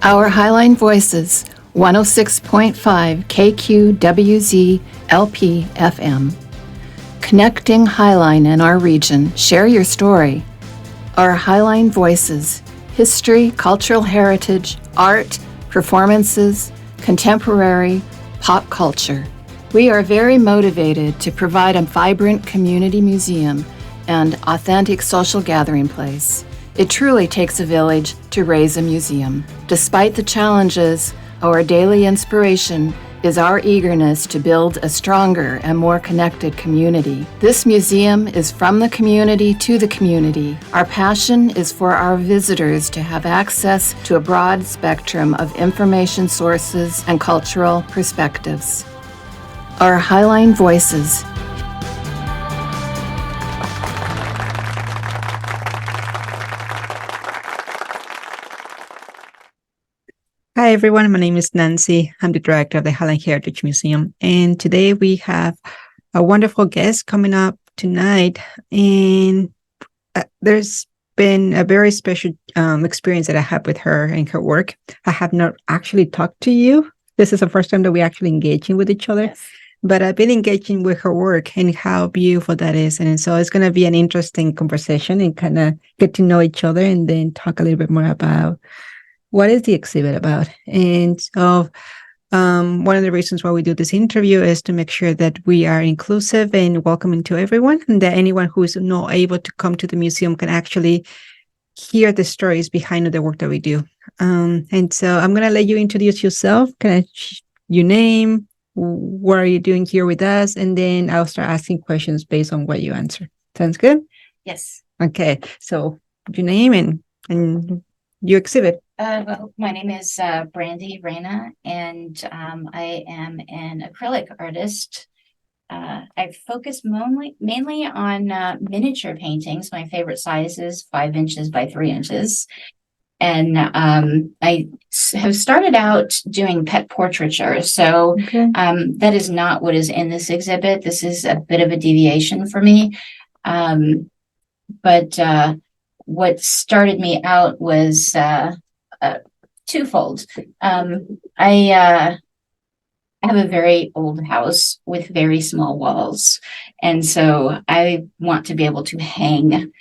Our Highline Voices, 106.5 KQWZ LP FM. Connecting Highline and our region. Share your story. Our Highline Voices, history, cultural heritage, art, performances, contemporary, pop culture. We are very motivated to provide a vibrant community museum and authentic social gathering place. It truly takes a village to raise a museum. Despite the challenges, our daily inspiration is our eagerness to build a stronger and more connected community. This museum is from the community to the community. Our passion is for our visitors to have access to a broad spectrum of information sources and cultural perspectives. Our Highline Voices. Hi, everyone. My name is Nancy. I'm the director of the Highline Heritage Museum. And today we have a wonderful guest coming up tonight. And there's been a very special experience that I had with her and her work. I have not actually talked to you. This is the first time that we're actually engaging with each other. Yes. But I've been engaging with her work and how beautiful that is. And so it's going to be an interesting conversation and kind of get to know each other and then talk a little bit more about what is the exhibit about? And so one of the reasons why we do this interview is to make sure that we are inclusive and welcoming to everyone, and that anyone who is not able to come to the museum can actually hear the stories behind the work that we do. And so I'm going to let you introduce yourself. Your name, what are you doing here with us? And then I'll start asking questions based on what you answer. Sounds good? Yes. Okay. So your name and your exhibit. Well, my name is Brandy Reyna, and I am an acrylic artist. I focus mainly on miniature paintings. My favorite size is 5 inches by 3 inches. And I have started out doing pet portraiture. So that is not what is in this exhibit. This is a bit of a deviation for me. But what started me out was twofold. I have a very old house with very small walls. And so I want to be able to hang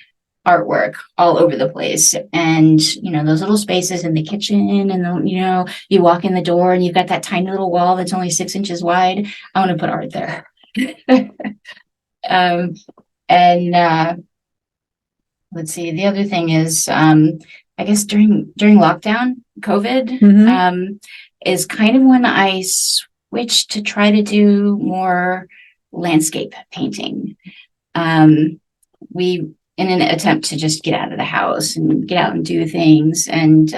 artwork all over the place. And, those little spaces in the kitchen and, you walk in the door and you've got that tiny little wall that's only 6 inches wide. I want to put art there. Let's see. The other thing is, I guess during lockdown, COVID, is kind of when I switched to try to do more landscape painting. In an attempt to just get out of the house and get out and do things. And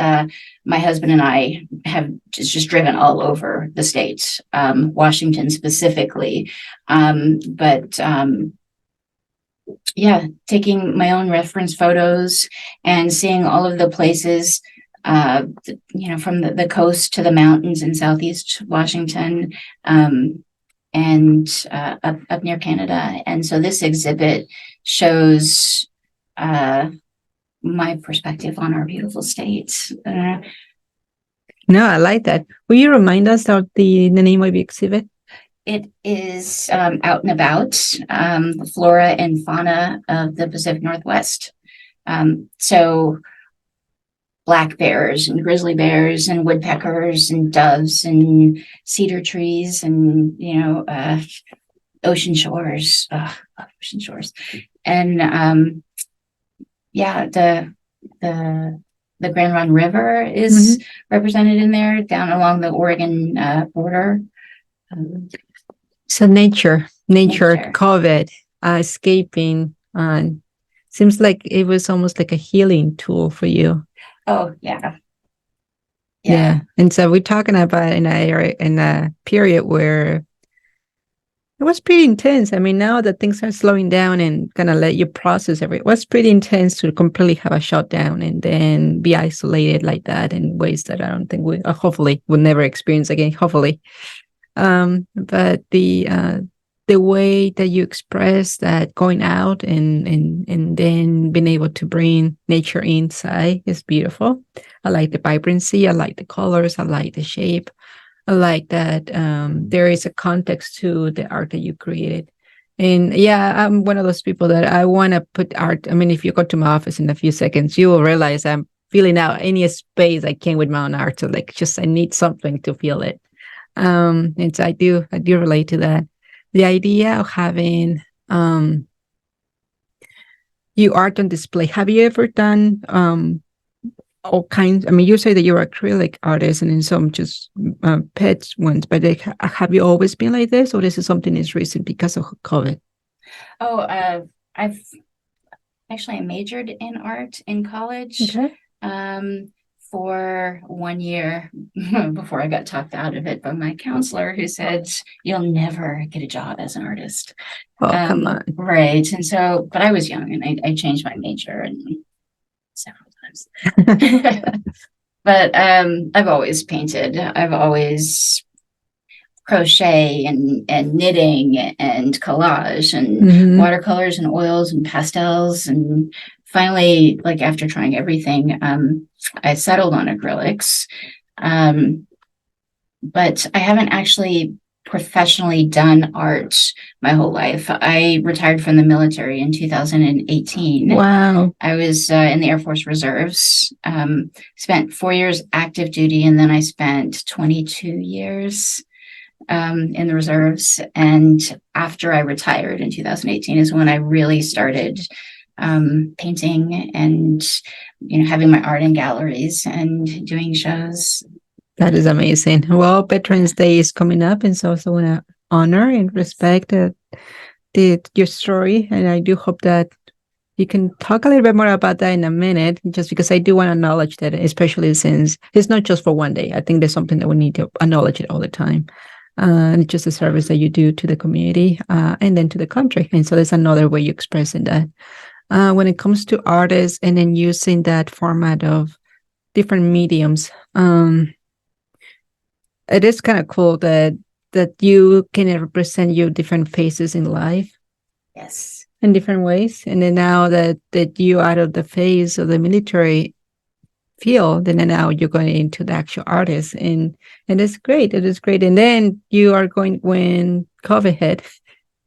my husband and I have just driven all over the state, Washington specifically. Taking my own reference photos and seeing all of the places, from the coast to the mountains in Southeast Washington, and up near Canada. And so this exhibit shows my perspective on our beautiful state. No, I like that. Will you remind us of the name of the exhibit? It is Out and About, the flora and fauna of the Pacific Northwest. So black bears and grizzly bears and woodpeckers and doves and cedar trees and, ocean shores. Ocean shores. And the Grand Run River is represented in there down along the Oregon border. So nature, COVID, escaping, seems like it was almost like a healing tool for you. Oh, yeah. Yeah. And so we're talking about in a period where it was pretty intense. I mean, now that things are slowing down and kind of let you process everything, it was pretty intense to completely have a shutdown and then be isolated like that in ways that I don't think hopefully we'll never experience again, hopefully. But the the way that you express that going out and then being able to bring nature inside is beautiful. I like the vibrancy. I like the colors. I like the shape. I like that there is a context to the art that you created. And yeah, I'm one of those people that I want to put art. I mean, if you go to my office in a few seconds, you will realize I'm filling out any space I can with my own art. So like, just I need something to feel it. And so I do relate to that. The idea of having you art on display. Have you ever done all kinds? I mean, you say that you're an acrylic artist and in some just pets ones, but like, have you always been like this, or this is something that's recent because of COVID? Oh, I've actually I majored in art in college. Okay. For 1 year before I got talked out of it by my counselor, who said, "You'll never get a job as an artist." Oh, come on. Right. And so, but I was young and I changed my major and several times. But I've always painted. I've always crochet and knitting and collage and watercolors and oils and pastels. And finally, like after trying everything, I settled on acrylics. But I haven't actually professionally done art my whole life. I retired from the military in 2018. Wow. I was in the Air Force Reserves, spent 4 years active duty, and then I spent 22 years in the reserves. And after I retired in 2018 is when I really started painting and, having my art in galleries and doing shows. That is amazing. Well, Veterans Day is coming up, and so I also want to honor and respect your story. And I do hope that you can talk a little bit more about that in a minute, just because I do want to acknowledge that, especially since it's not just for one day. I think there's something that we need to acknowledge it all the time. And it's just a service that you do to the community and then to the country. And so there's another way you expressing that. When it comes to artists and then using that format of different mediums, it is kind of cool that you can represent your different phases in life. Yes. In different ways. And then now that you out of the phase of the military field, and then now you're going into the actual artist, and it's great. It is great. And then you are going, when COVID hit,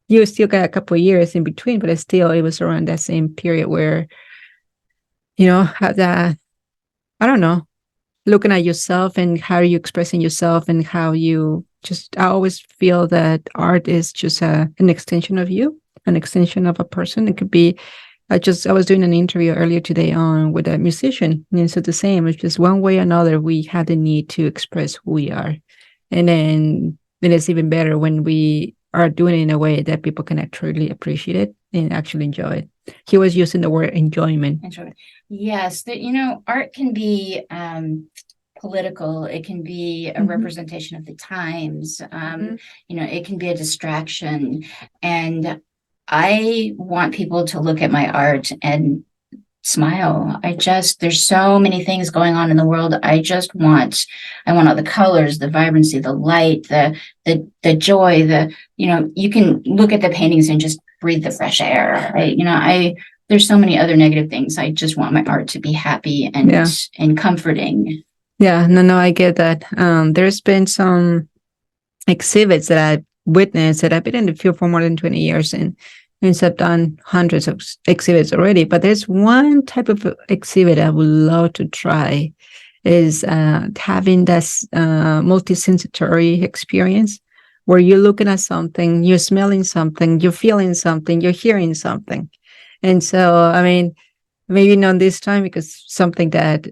you still got a couple of years in between, but it was around that same period where, have that, I don't know, looking at yourself and how you're expressing yourself and how you I always feel that art is just an extension of you, an extension of a person. It could be, I was doing an interview earlier today with a musician, and it's the same. It's just one way or another, we have the need to express who we are. And then it's even better when we are doing it in a way that people can actually appreciate it and actually enjoy it. He was using the word enjoyment. Yes, art can be political. It can be a representation of the times. It can be a distraction. And I want people to look at my art and smile. There's so many things going on in the world. I want all the colors, the vibrancy, the light, the joy, you can look at the paintings and just breathe the fresh air. There's so many other negative things. I just want my art to be happy and comforting. Yeah, no, I get that. There's been some exhibits that I've witnessed that I've been in the field for more than 20 years and I've done hundreds of exhibits already. But there's one type of exhibit I would love to try is having this multisensory experience where you're looking at something, you're smelling something, you're feeling something, you're hearing something. And so, I mean, maybe not this time because something that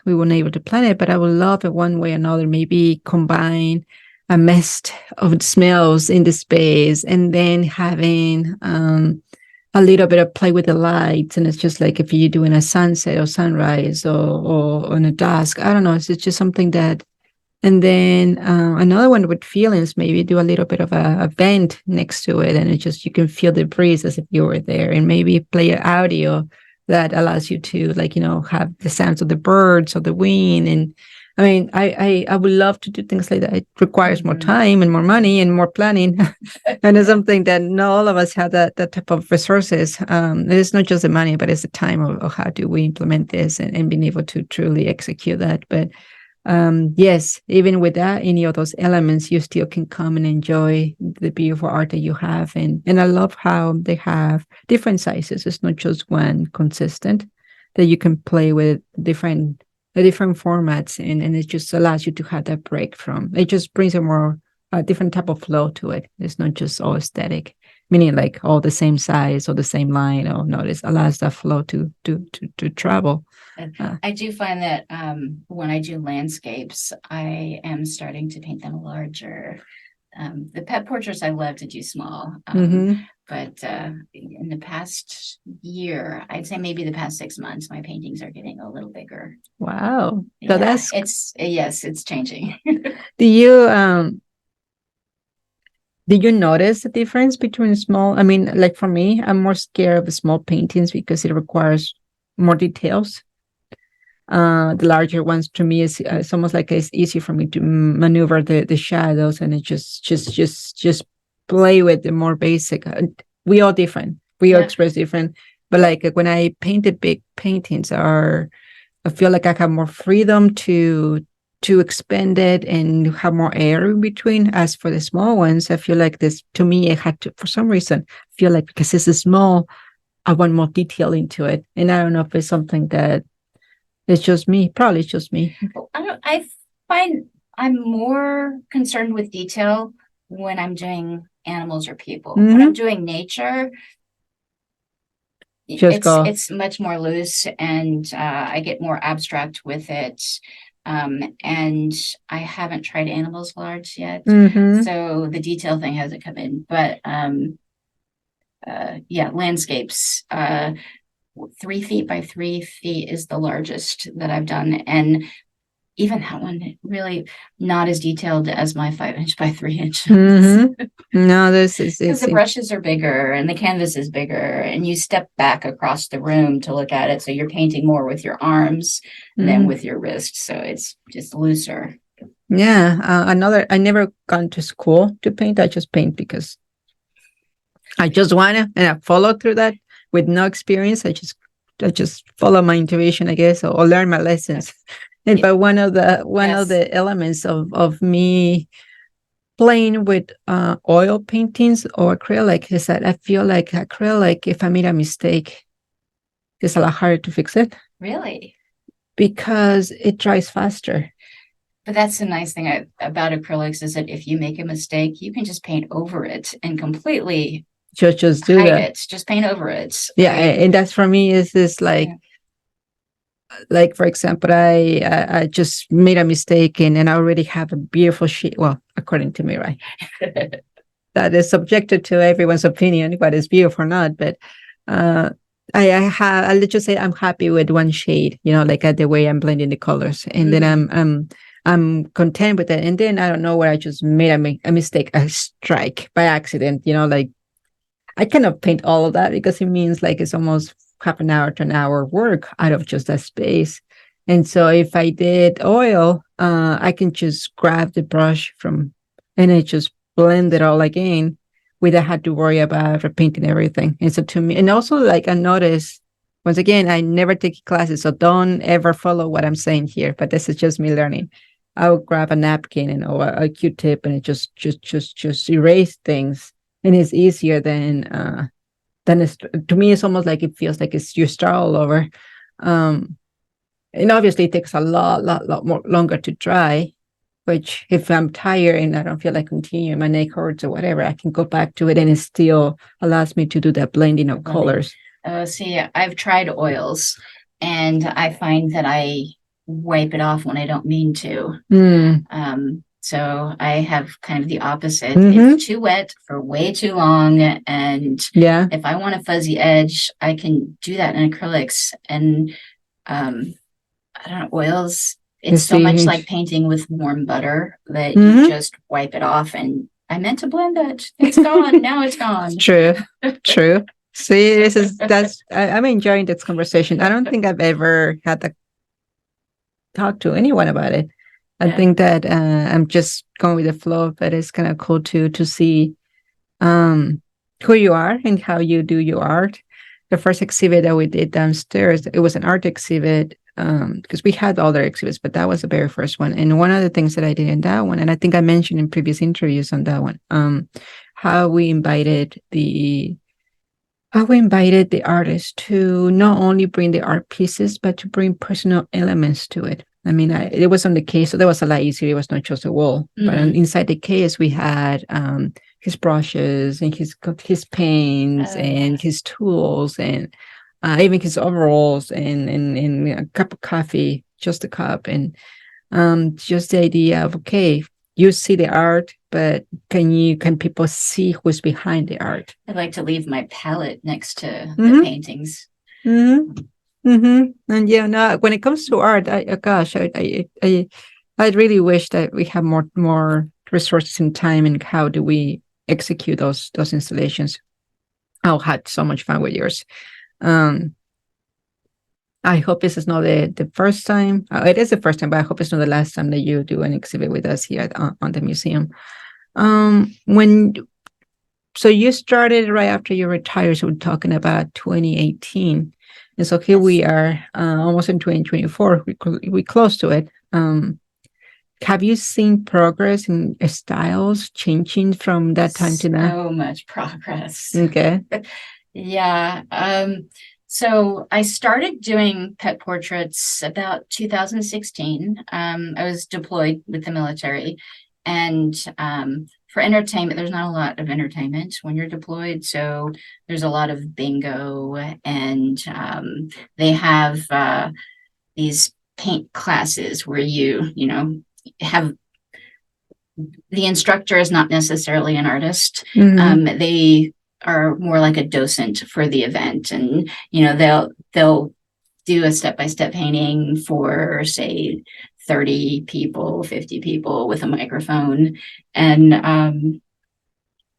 we weren't able to plan it, but I would love it one way or another, maybe combine a mist of smells in the space and then having a little bit of play with the lights. And it's just like if you're doing a sunset or sunrise or on a dusk, I don't know, it's just something that, and then another one with feelings, maybe do a little bit of a vent next to it. And you can feel the breeze as if you were there, and maybe play an audio that allows you to have the sounds of the birds or the wind. And I mean, I would love to do things like that. It requires more time and more money and more planning. And it's something that not all of us have that type of resources. It's not just the money, but it's the time of how do we implement this and being able to truly execute that. But yes, even without any of those elements, you still can come and enjoy the beautiful art that you have. And I love how they have different sizes. It's not just one consistent, that you can play with different formats, and it just allows you to have that break from. It just brings a different type of flow to it. It's not just all aesthetic, meaning like all the same size or the same line. Oh no, this allows that flow to travel. I do find that when I do landscapes, I am starting to paint them larger. The pet portraits I love to do small, but in the past year, I'd say maybe the past 6 months, my paintings are getting a little bigger. Wow, so yeah, it's changing. Did you notice the difference between small? I mean, like for me, I'm more scared of small paintings because it requires more details. The larger ones, to me, it's almost like it's easy for me to maneuver the shadows, and it just play with the more basic. We all different. We all express different. But like when I painted big paintings, I feel like I have more freedom to expand it and have more air in between. As for the small ones, I feel like this, to me, it had to, for some reason, feel like because this is small, I want more detail into it. And I don't know if it's something that it's just me. Probably it's just me. I find I'm more concerned with detail when I'm doing animals or people. When I'm doing nature, it's much more loose, and I get more abstract with it. And I haven't tried animals large yet, so the detail thing hasn't come in. But landscapes. 3 feet by 3 feet is the largest that I've done, and even that one really not as detailed as my 5-inch by 3-inch. No, this is because the brushes are bigger and the canvas is bigger, and you step back across the room to look at it, so you're painting more with your arms than with your wrist, so it's just looser. Yeah, I never gone to school to paint. I just paint because I just want to, and I follow through that. With no experience, I just follow my intuition, I guess, or learn my lessons. And but one of the elements of me playing with oil paintings or acrylic is that I feel like acrylic, if I made a mistake, it's a lot harder to fix it. Really? Because it dries faster. But that's the nice thing about acrylics, is that if you make a mistake, you can just paint over it and completely just do that. It. Just paint over it. Yeah, and that's for me is this like for example, I just made a mistake and I already have a beautiful sheet. Well, according to me, right? That is subjected to everyone's opinion, whether it's beautiful or not. But I'll just say I'm happy with one shade, like the way I'm blending the colors, and then I'm content with it. And then I don't know where I just made a mistake, a strike by accident, like. I cannot paint all of that because it means like it's almost half an hour to an hour work out of just that space. And so if I did oil, I can just grab the brush and I just blend it all again without having to worry about repainting everything. And so to me, and also like I noticed, once again, I never take classes, so don't ever follow what I'm saying here, but this is just me learning. I would grab a napkin or a Q-tip and it just erase things. And it's easier than to me, it's almost like it feels like you start all over. And obviously it takes a lot more longer to dry, which if I'm tired and I don't feel like continuing, my neck hurts or whatever, I can go back to it and it still allows me to do that blending of colors. See, I've tried oils and I find that I wipe it off when I don't mean to. So I have kind of the opposite. It's too wet for way too long. And if I want a fuzzy edge, I can do that in acrylics. And I don't know, oils, it's so much like painting with warm butter that you just wipe it off. And I meant to blend it. It's gone. Now it's gone. True. See, I'm enjoying this conversation. I don't think I've ever had to talk to anyone about it. I think that I'm just going with the flow, but it's kind of cool to see who you are and how you do your art. The first exhibit that we did downstairs, it was an art exhibit because we had other exhibits, but that was the very first one. And one of the things that I did in that one, and I think I mentioned in previous interviews on that one, how we invited the artist to not only bring the art pieces, but to bring personal elements to it. I mean, it was on the case, so that was a lot easier. It was not just a wall, but inside the case we had his brushes and his paints and his tools and even his overalls and a cup of coffee, just a cup, and just the idea of, okay, you see the art, but can people see who's behind the art? I'd like to leave my palette next to the paintings. And yeah, no, when it comes to art, I really wish that we have more resources and time, and how do we execute those installations. I had so much fun with yours. I hope this is not the first time. It is the first time, but I hope it's not the last time that you do an exhibit with us here on the museum. So you started right after you retired, so we're talking about 2018. And so here we are, almost in 2024. We close to it. Have you seen progress in styles changing from that time to now? So much progress. Okay. Yeah. So I started doing pet portraits about 2016. I was deployed with the military, and for entertainment, there's not a lot of entertainment when you're deployed. So there's a lot of bingo, and they have these paint classes where you have the instructor is not necessarily an artist. They are more like a docent for the event, and they'll do a step-by-step painting for, say, 30 people, 50 people with a microphone. And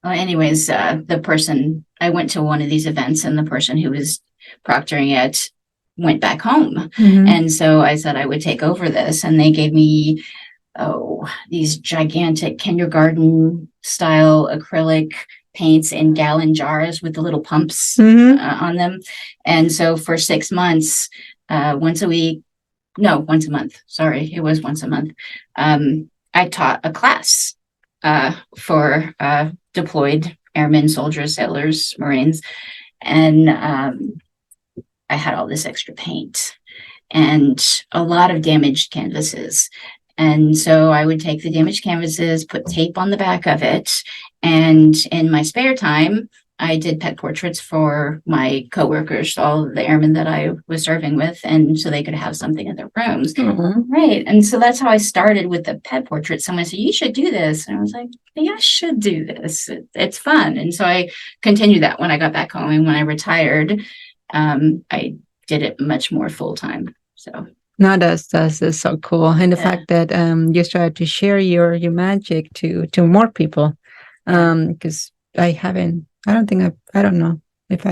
anyways, the person, I went to one of these events, and the person who was proctoring it went back home. And so I said I would take over this, and they gave me these gigantic kindergarten style acrylic paints in gallon jars with the little pumps on them. And so for 6 months, once a month. Sorry, it was once a month. I taught a class for deployed airmen, soldiers, sailors, Marines. And I had all this extra paint and a lot of damaged canvases. And so I would take the damaged canvases, put tape on the back of it. And in my spare time, I did pet portraits for my coworkers, all the airmen that I was serving with, and so they could have something in their rooms. Right. And so that's how I started with the pet portrait. Someone said, you should do this. And I was like, yeah, I should do this. It's fun. And so I continued that when I got back home. And when I retired, I did it much more full time. So. No, that's so cool. And the fact that you started to share your magic to more people. Because I don't know if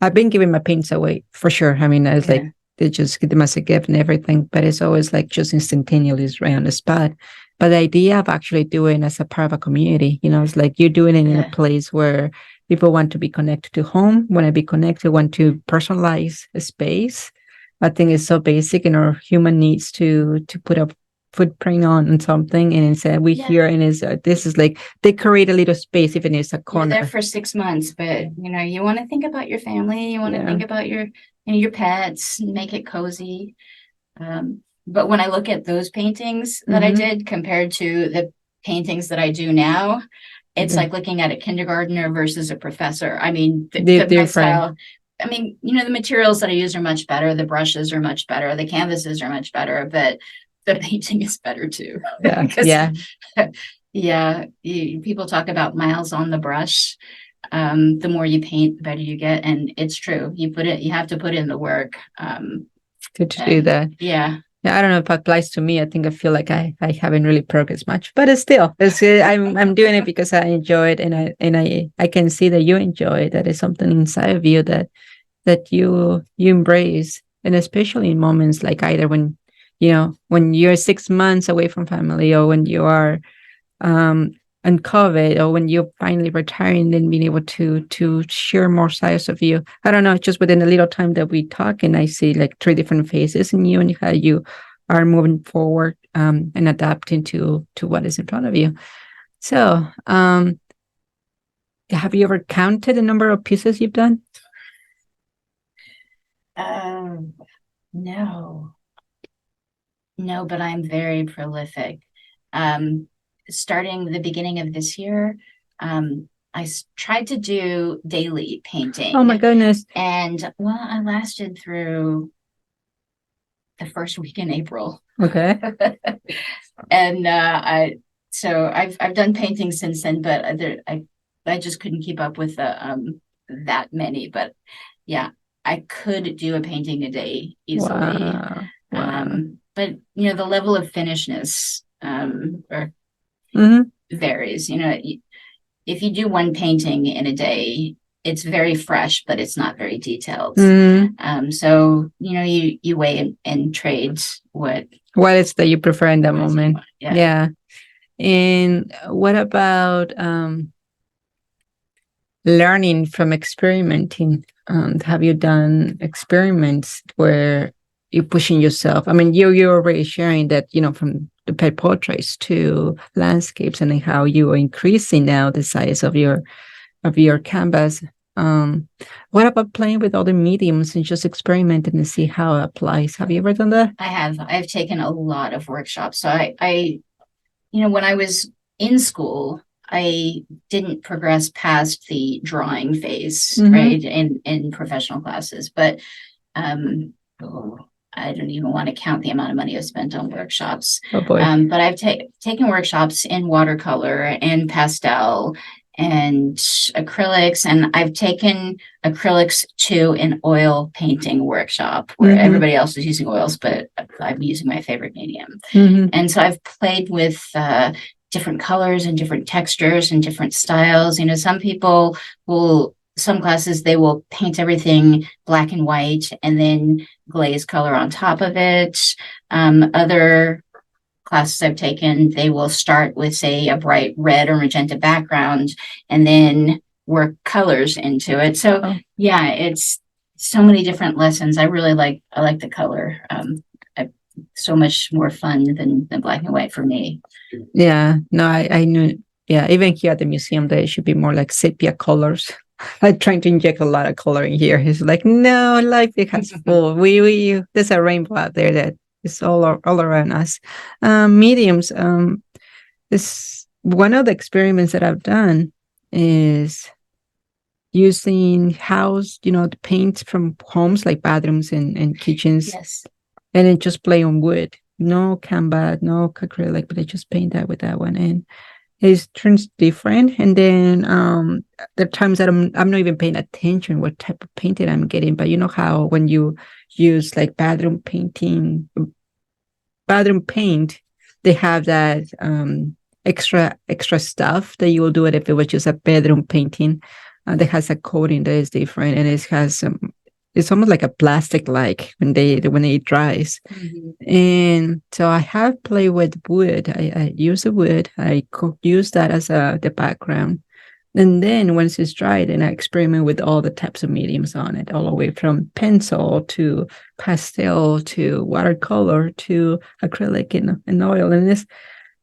I've been giving my paints away for sure. I mean, it's like they just get them as a gift and everything, but it's always like just instantaneously right on the spot. But the idea of actually doing as a part of a community, it's like you're doing it in a place where people want to be connected to home, want to be connected, want to personalize a space. I think it's so basic in our human needs to put a footprint on something, and instead here and this is like decorate a little space, even if it's a corner. You're there for 6 months, but you want to think about your family, you want to think about your pets, make it cozy. But when I look at those paintings that I did compared to the paintings that I do now, it's like looking at a kindergartner versus a professor. I mean, the style. I mean, the materials that I use are much better. The brushes are much better. The canvases are much better, but the painting is better too. People talk about miles on the brush. The more you paint, the better you get. And it's true. You have to put in the work. To do that. Yeah. I don't know if it applies to me. I think I feel like I haven't really progressed much, but it's I'm doing it because I enjoy it, and I can see that you enjoy it. That is something inside of you that you embrace, and especially in moments like either when when you're 6 months away from family, or when you are on COVID, or when you're finally retiring, and being able to share more sides of you. I don't know, just within a little time that we talk, and I see like 3 different phases in you and how you are moving forward and adapting to what is in front of you. So, have you ever counted the number of pieces you've done? No, but I'm very prolific. Starting the beginning of this year, I tried to do daily painting. Oh my goodness. And I lasted through the first week in April. Okay. And I've done painting since then, but I just couldn't keep up with that many. But yeah, I could do a painting a day easily. Wow. But the level of finishedness varies. If you do one painting in a day, it's very fresh, but it's not very detailed. So you weigh and trade what is that you prefer in that moment. Yeah. And what about learning from experimenting? Have you done experiments where you're pushing yourself? I mean, you're already sharing that, from the pet portraits to landscapes, and how you are increasing now the size of your canvas. What about playing with other mediums and just experimenting and see how it applies? Have you ever done that? I have. I've taken a lot of workshops. So I when I was in school, I didn't progress past the drawing phase, right, in professional classes. But I don't even want to count the amount of money I've spent on workshops. Oh boy. But I've taken workshops in watercolor and pastel and acrylics, and I've taken acrylics to an oil painting workshop where everybody else is using oils, but I'm using my favorite medium. And so I've played with different colors and different textures and different styles. Some people some classes, they will paint everything black and white and then glaze color on top of it. Other classes I've taken, they will start with, say, a bright red or magenta background and then work colors into it. So yeah, it's so many different lessons. I like the color. So much more fun than black and white for me. Yeah, no, I knew. Yeah, even here at the museum, there should be more like sepia colors. I'm trying to inject a lot of color in here. He's like, no, life it has full. There's a rainbow out there that is all around us. Mediums. This one of the experiments that I've done is using the paint from homes like bathrooms and kitchens. Yes. And then just play on wood. No canvas, no acrylic, but I just paint that with that one, and it turns different. And then there are times that I'm not even paying attention what type of painting I'm getting. But you know how when you use like bathroom paint, they have that extra stuff that you will do it if it was just a bedroom painting that has a coating that is different, and it has it's almost like a plastic when it dries. And so I have played with wood. I use the wood. I could use that as the background. And then once it's dried, then I experiment with all the types of mediums on it, all the way from pencil to pastel to watercolor to acrylic and oil. And it's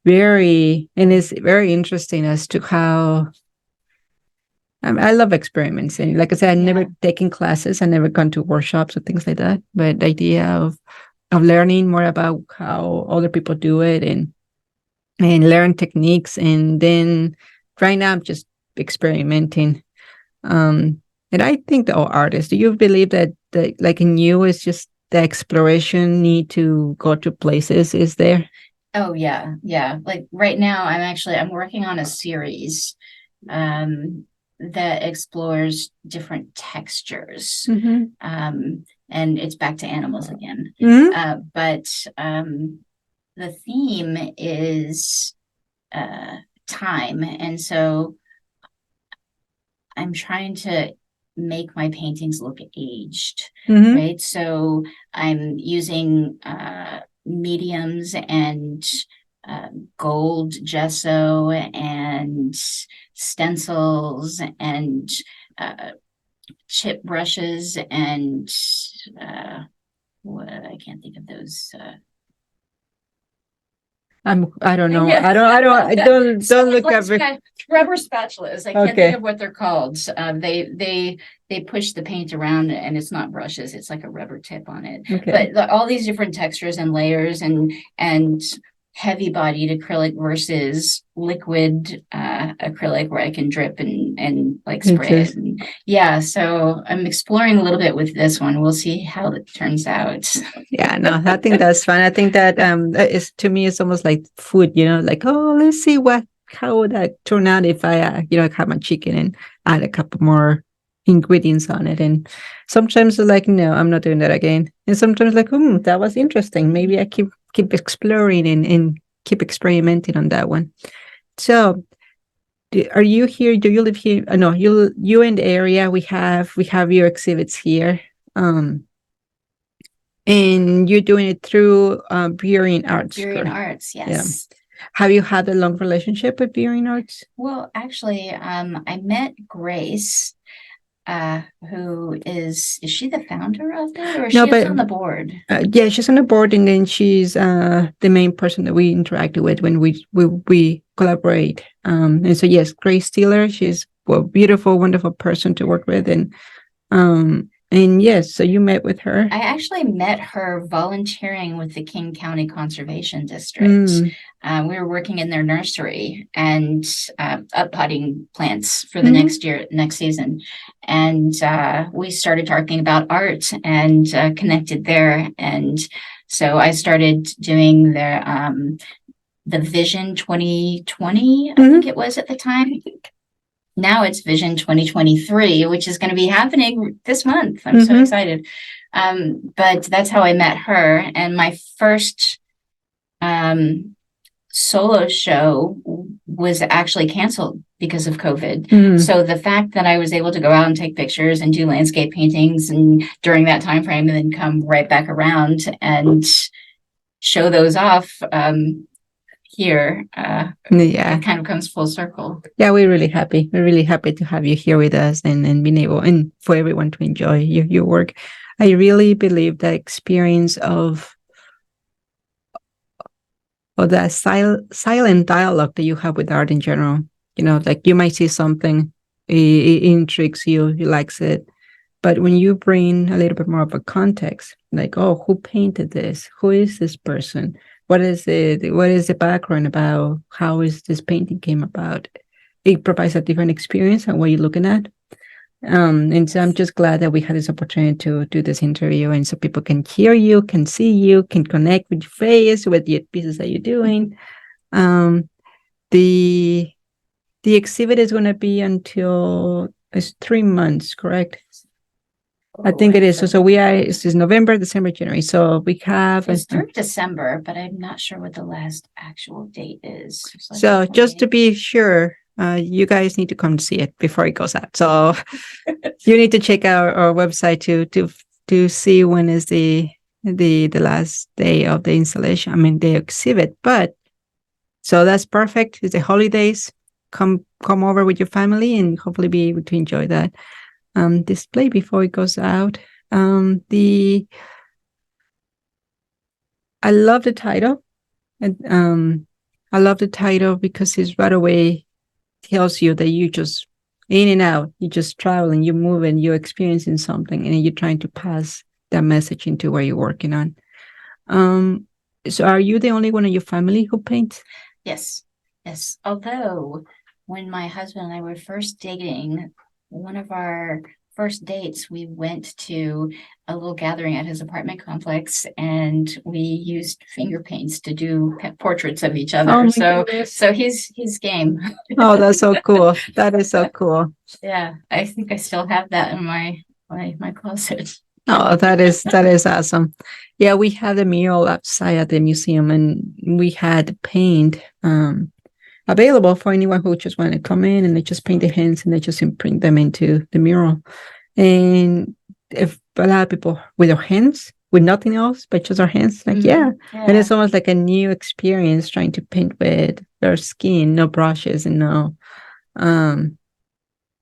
very interesting as to how I love experiments. And like I said, I've never taken classes. I've never gone to workshops or things like that. But the idea of learning more about how other people do it and learn techniques. And then right now I'm just experimenting. And I think all artists, do you believe that like in you, it's just the exploration need to go to places is there? Oh, yeah. Yeah. Like right now, I'm working on a series that explores different textures. And it's back to animals again. But the theme is time. And so I'm trying to make my paintings look aged, right? So I'm using mediums and gold gesso and stencils and chip brushes and what I can't think of those. I don't know. Yeah. Don't look at it. Rubber spatulas. I can't Okay. think of what they're called. They push the paint around, and it's not brushes. It's like a rubber tip on it. Okay. But all these different textures and layers and heavy bodied acrylic versus liquid acrylic where I can drip and like spray it. And, yeah, so I'm exploring a little bit with this one. We'll see how it turns out. Yeah, no, I think that's fun. I think that is, to me, it's almost like food, like, oh, let's see how would that turn out if I have my chicken and add a couple more ingredients on it. And sometimes it's like, no, I'm not doing that again. And sometimes like, that was interesting. Maybe I keep exploring and keep experimenting on that one. So are you here? Do you live here? No, you in the area. We have your exhibits here. And you're doing it through Burien Arts. Burien Arts, yes. Yeah. Have you had a long relationship with Burien Arts? Well, actually, I met Grace, who is she the founder of it, or she's on the board? Yeah, she's on the board, and then she's the main person that we interacted with when we collaborate. And so yes, Grace Steeler, she's a beautiful, wonderful person to work with, and yes, so you met with her. I actually met her volunteering with the King County Conservation District. We were working in their nursery and up-potting plants for the next season. And we started talking about art and connected there. And so I started doing the Vision 2020, I think it was at the time. Now it's Vision 2023, which is going to be happening this month. I'm so excited. But that's how I met her. And my first solo show was actually canceled because of COVID. So the fact that I was able to go out and take pictures and do landscape paintings and during that time frame and then come right back around and show those off here, it kind of comes full circle. Yeah, we're really happy. We're really happy to have you here with us and being able and for everyone to enjoy your work. I really believe that experience of that silent dialogue that you have with art in general. Like you might see something, it intrigues you, you likes it, but when you bring a little bit more of a context, like, oh, who painted this? Who is this person? What is the background about? How is this painting came about? It provides a different experience and what you're looking at. And so I'm just glad that we had this opportunity to do this interview, and so people can hear you, can see you, can connect with your face, with the pieces that you're doing. The exhibit is going to be until it's 3 months, correct? I think it is. So this is November, December, January. So we have it's through December, but I'm not sure what the last actual date is. So just to be sure, you guys need to come to see it before it goes out. So you need to check out our website to see when is the last day of the installation. I mean the exhibit. But so that's perfect. It's the holidays. Come over with your family and hopefully be able to enjoy that display before it goes out. I love the title, and I love the title because it's right away tells you that you just in and out, you just traveling, you're moving, you're experiencing something, and you're trying to pass that message into where you're working on. So are you the only one in your family who paints? Yes. Although when my husband and I were first dating, one of our first dates, we went to a little gathering at his apartment complex, and we used finger paints to do portraits of each other. Oh, so he's game. Oh, that's so cool. That is so cool. Yeah, I think I still have that in my closet. Oh, that is awesome. Yeah, we had a mural outside at the museum, and we had paint available for anyone who just wanted to come in, and they just paint their hands and they just imprint them into the mural. And if a lot of people with their hands with nothing else but just our hands. Like, Yeah. And it's almost like a new experience trying to paint with their skin, no brushes and no, and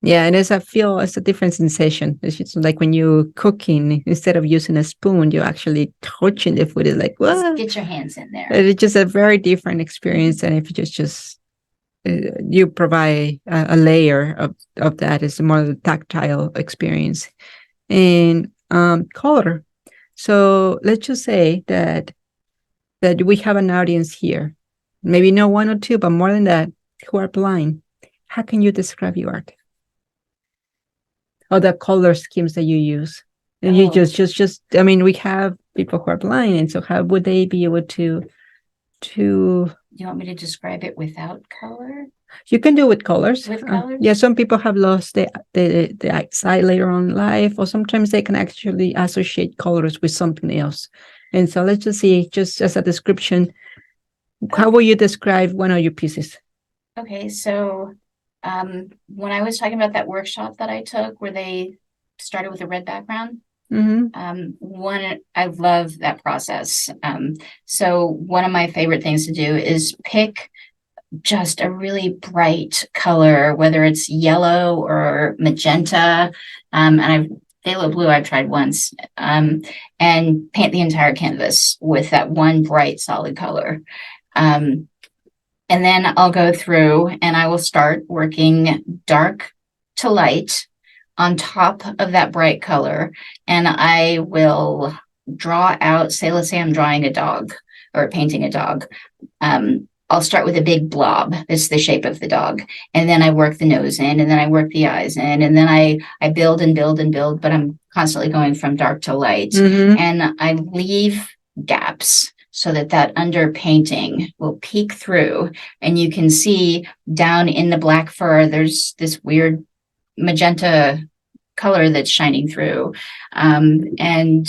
it's a different sensation. It's just like when you're cooking, instead of using a spoon, you're actually touching the food. It's like, Just get your hands in there. It's just a very different experience than if you just you provide a layer of that. It's more of the tactile experience. And color. So let's just say that we have an audience here, maybe not one or two, but more than that, who are blind. How can you describe your art? Or the color schemes that you use? And you just I mean, we have people who are blind, and so how would they be able to Do you want me to describe it without color? You can do it with colors. With colors? Yeah, some people have lost the eyesight later on in life, or sometimes they can actually associate colors with something else. And so let's just see, just as a description, how will you describe one of your pieces? Okay, so when I was talking about that workshop that I took where they started with a red background, I love that process. So one of my favorite things to do is pick just a really bright color, whether it's yellow or magenta. Phthalo blue I've tried once, and paint the entire canvas with that one bright solid color. And then I'll go through and I will start working dark to light on top of that bright color. And I will draw out, let's say I'm drawing a dog or painting a dog. I'll start with a big blob. It's the shape of the dog. And then I work the nose in, and then I work the eyes in, and then I build and build and build, but I'm constantly going from dark to light. And I leave gaps so that underpainting will peek through, and you can see down in the black fur, there's this weird magenta color that's shining through. And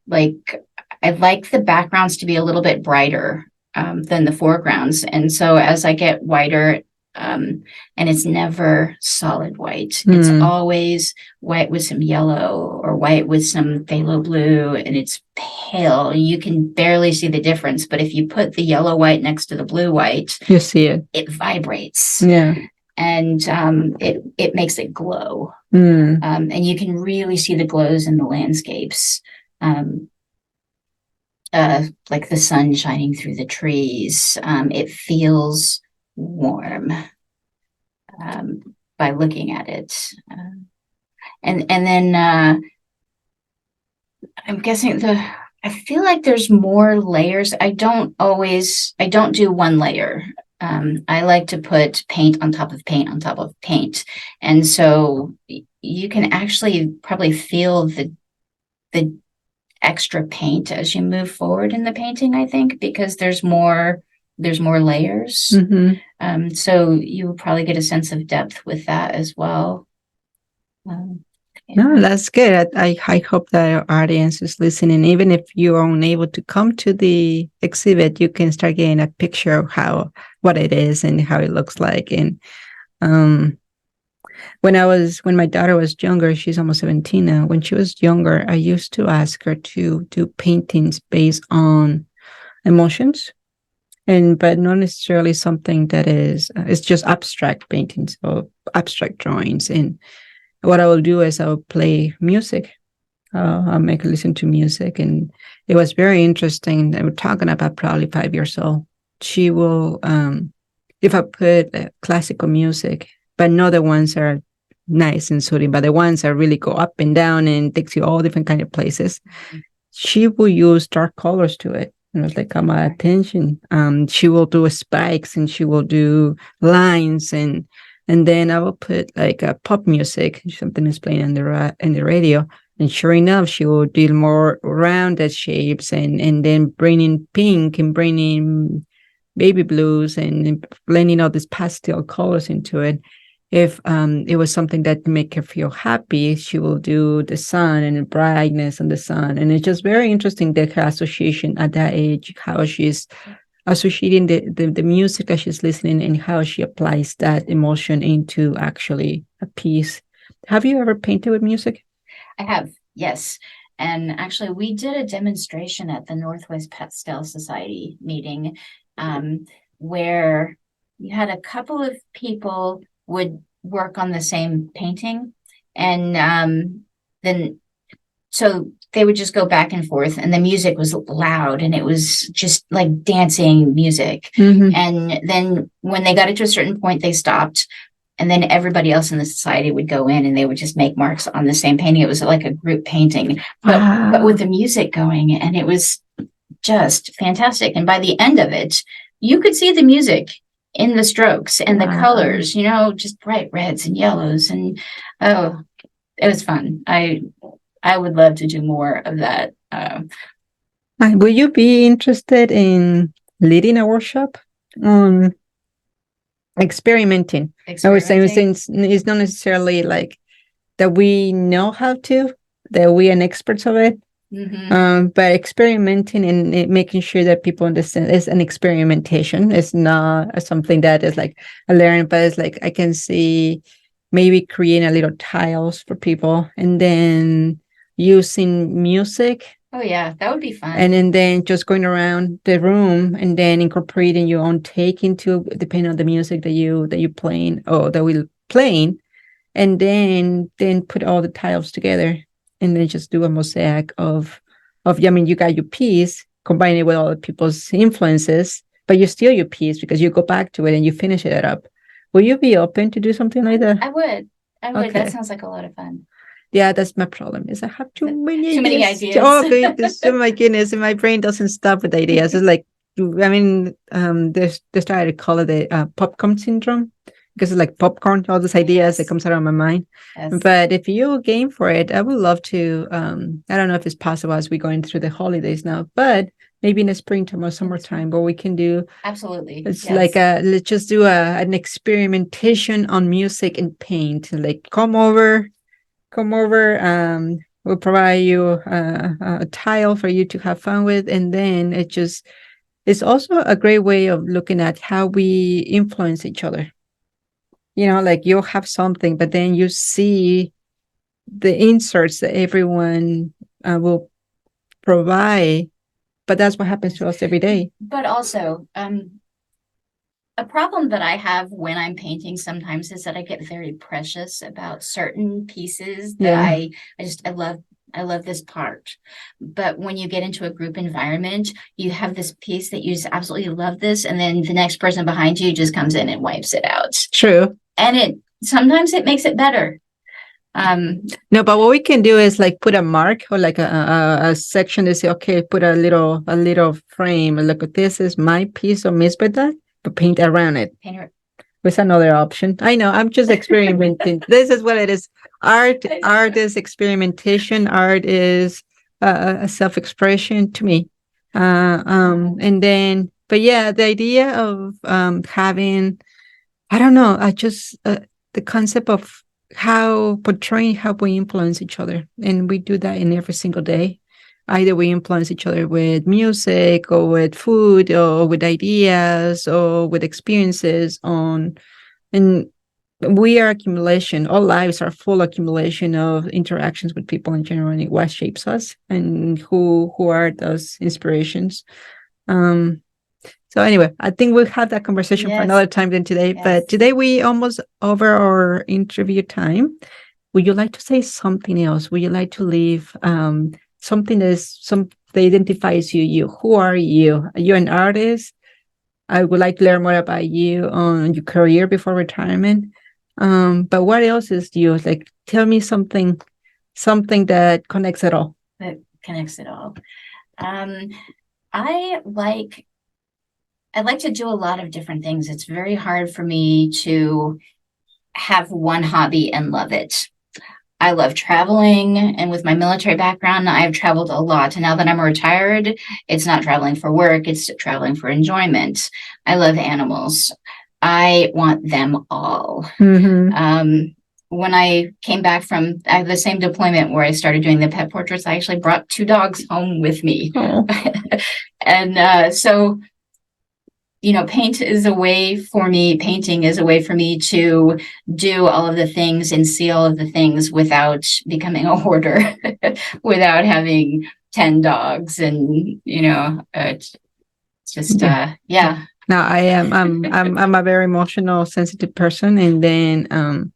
like, I like the backgrounds to be a little bit brighter than the foregrounds. And so as I get whiter, and it's never solid white. It's always white with some yellow or white with some phthalo blue, and it's pale. You can barely see the difference, but if you put the yellow white next to the blue white, you see it. It vibrates. Yeah. And it makes it glow. And you can really see the glows in the landscapes. Like the sun shining through the trees. It feels warm by looking at it. And then I'm guessing I feel like there's more layers. I don't do one layer. I like to put paint on top of paint on top of paint. And so you can actually probably feel the extra paint as you move forward in the painting, I think, because there's more layers. So you will probably get a sense of depth with that as well. No, that's good. I hope that our audience is listening. Even if you are unable to come to the exhibit, you can start getting a picture of what it is and how it looks like. And when my daughter was younger, she's almost 17 now. When she was younger, I used to ask her to do paintings based on emotions, but not necessarily something that it's just abstract paintings or abstract drawings. And what I will do is I'll play music. I'll make her listen to music. And it was very interesting. We're talking about probably 5 years old. She will, if I put classical music, but not the ones that are nice and soothing, but the ones that really go up and down and takes you all different kind of places, she will use dark colors to it. And it was like, my attention. She will do spikes and she will do lines and then I will put like a pop music, something is playing in the radio. And sure enough, she will do more rounded shapes and then bringing pink and bringing baby blues and blending all these pastel colors into it. If it was something that make her feel happy, she will do the sun and the brightness on the sun. And it's just very interesting that her association at that age, how she's associating the music that she's listening and how she applies that emotion into actually a piece. Have you ever painted with music? I have, yes. And actually, we did a demonstration at the Northwest Pastel Society meeting, where you had a couple of people would work on the same painting, and then so they would just go back and forth, and the music was loud, and it was just like dancing music. And then when they got it to a certain point, they stopped. And then everybody else in the society would go in and they would just make marks on the same painting. It was like a group painting, but with the music going, and it was just fantastic. And by the end of it, you could see the music in the strokes and the colors, just bright reds and yellows. And oh, it was fun. I would love to do more of that. Will you be interested in leading a workshop on experimenting? I was saying it's not necessarily like that we know how to, that we are experts of it, but experimenting and making sure that people understand it's an experimentation. It's not something that is like a learn, but it's like I can see maybe creating a little tiles for people and then using music. Oh yeah, that would be fun. And then just going around the room and then incorporating your own take into, depending on the music that you're playing or that we're playing, and then put all the tiles together and then just do a mosaic of you got your piece, combine it with all the people's influences, but you steal your piece because you go back to it and you finish it up. Will you be open to do something like that? I would. Okay. That sounds like a lot of fun. Yeah, that's my problem is I have too many ideas. Oh, my goodness. And my brain doesn't stop with ideas. It's like, they started to call it the popcorn syndrome because it's like popcorn, all these ideas that comes out of my mind. Yes. But if you're game for it, I would love to, I don't know if it's possible as we're going through the holidays now, but maybe in the springtime or summertime where we can do. Absolutely. It's like let's just do an experimentation on music and paint. Like come over, we'll provide you a tile for you to have fun with. And then it's also a great way of looking at how we influence each other. Like you'll have something, but then you see the inserts that everyone will provide. But that's what happens to us every day. But also, a problem that I have when I'm painting sometimes is that I get very precious about certain pieces that I love this part. But when you get into a group environment, you have this piece that you just absolutely love this, and then the next person behind you just comes in and wipes it out. True. And sometimes it makes it better. No, but what we can do is like put a mark or like a section to say, okay, put a little frame. Look at this is my piece of misbeda, but paint around it. What's another option? I know, I'm just experimenting. This is what it is. Art is experimentation. Art is a self-expression to me. And then, but yeah, the idea of having, I don't know, the concept of portraying how we influence each other. And we do that in every single day. Either we influence each other with music or with food or with ideas or with experiences and we are accumulation. All lives are full accumulation of interactions with people in general, and what shapes us and who are those inspirations. So anyway, I think we'll have that conversation for another time than today. Yes. But today we almost over our interview time. Would you like to say something else? Would you like to leave something that identifies you? Who are you? Are you an artist? I would like to learn more about you on your career before retirement. But what else is you? Like, tell me something that connects it all. That connects it all. I like to do a lot of different things. It's very hard for me to have one hobby and love it. I love traveling, and with my military background, I've traveled a lot. And now that I'm retired, it's not traveling for work, it's traveling for enjoyment. I love animals. I want them all. Mm-hmm. When I came back from the same deployment where I started doing the pet portraits, I actually brought 2 dogs home with me. And so painting is a way for me to do all of the things and see all of the things without becoming a hoarder, without having 10 dogs. And, it's just, yeah. Now I'm a very emotional, sensitive person. And then,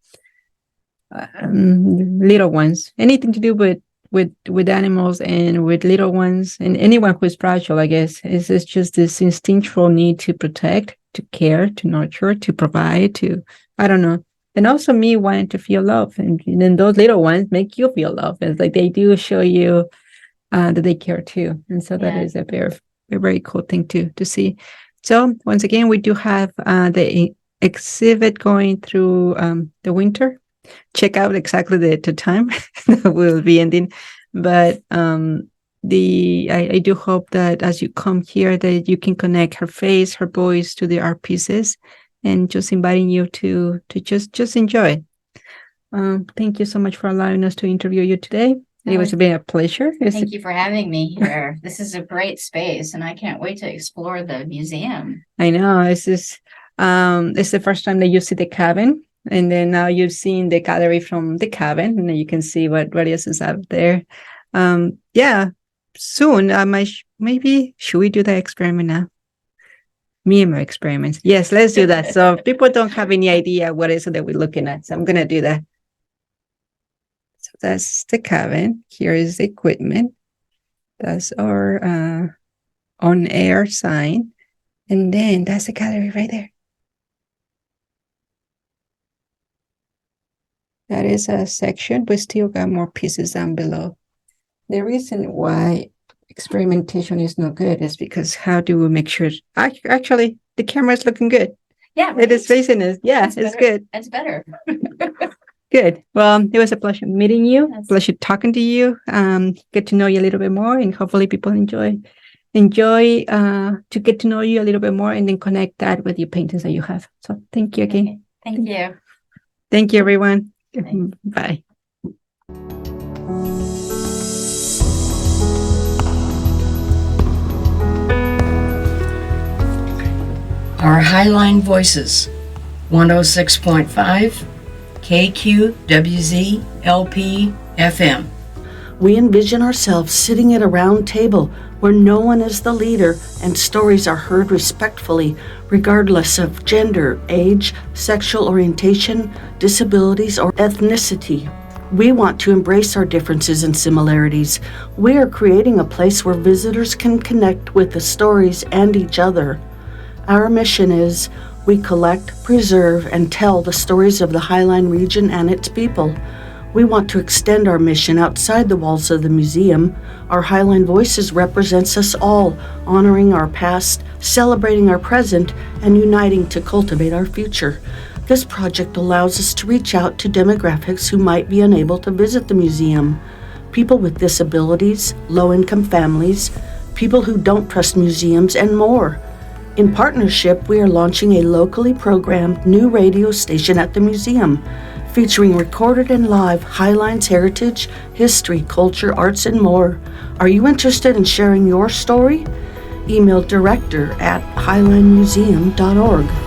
little ones, anything to do with animals and with little ones and anyone who's fragile, I guess, is just this instinctual need to protect, to care, to nurture, to provide, I don't know. And also me wanting to feel love. And then those little ones make you feel love. It's like they do show you that they care too. And so that is a very, very cool thing to see. So once again, we do have the exhibit going through the winter. Check out exactly the time that we'll be ending. But I do hope that as you come here, that you can connect her face, her voice to the art pieces, and just inviting you to just enjoy. Thank you so much for allowing us to interview you today. It was been a pleasure. Thank you for having me here. This is a great space, and I can't wait to explore the museum. I know. It's the first time that you see the cabin. And then now you've seen the gallery from the cabin, and then you can see what else is out there. Soon, maybe should we do the experiment now? Me and my experiments. Yes, let's do that. So people don't have any idea what is it that we're looking at. So I'm going to do that. So that's the cabin. Here is the equipment. That's our on-air sign. And then that's the gallery right there. That is a section. We still got more pieces down below. The reason why experimentation is not good is because how do we make sure? Actually, the camera is looking good. Yeah, right? It is facing us. Yeah, it's good. That's better. Good. Well, it was a pleasure meeting you. Pleasure talking to you. Get to know you a little bit more, and hopefully people enjoy to get to know you a little bit more, and then connect that with your paintings that you have. So thank you again. Okay. Thank you. Thank you, everyone. Thanks. Bye. Our Highline Voices, 106.5 KQWZ LP FM. We envision ourselves sitting at a round table where no one is the leader and stories are heard respectfully, regardless of gender, age, sexual orientation, disabilities, or ethnicity. We want to embrace our differences and similarities. We are creating a place where visitors can connect with the stories and each other. Our mission is we collect, preserve, and tell the stories of the Highline region and its people. We want to extend our mission outside the walls of the museum. Our Highline Voices represents us all, honoring our past, celebrating our present, and uniting to cultivate our future. This project allows us to reach out to demographics who might be unable to visit the museum. People with disabilities, low-income families, people who don't trust museums, and more. In partnership, we are launching a locally programmed new radio station at the museum, featuring recorded and live Highline's heritage, history, culture, arts, and more. Are you interested in sharing your story? Email director@highlinemuseum.org.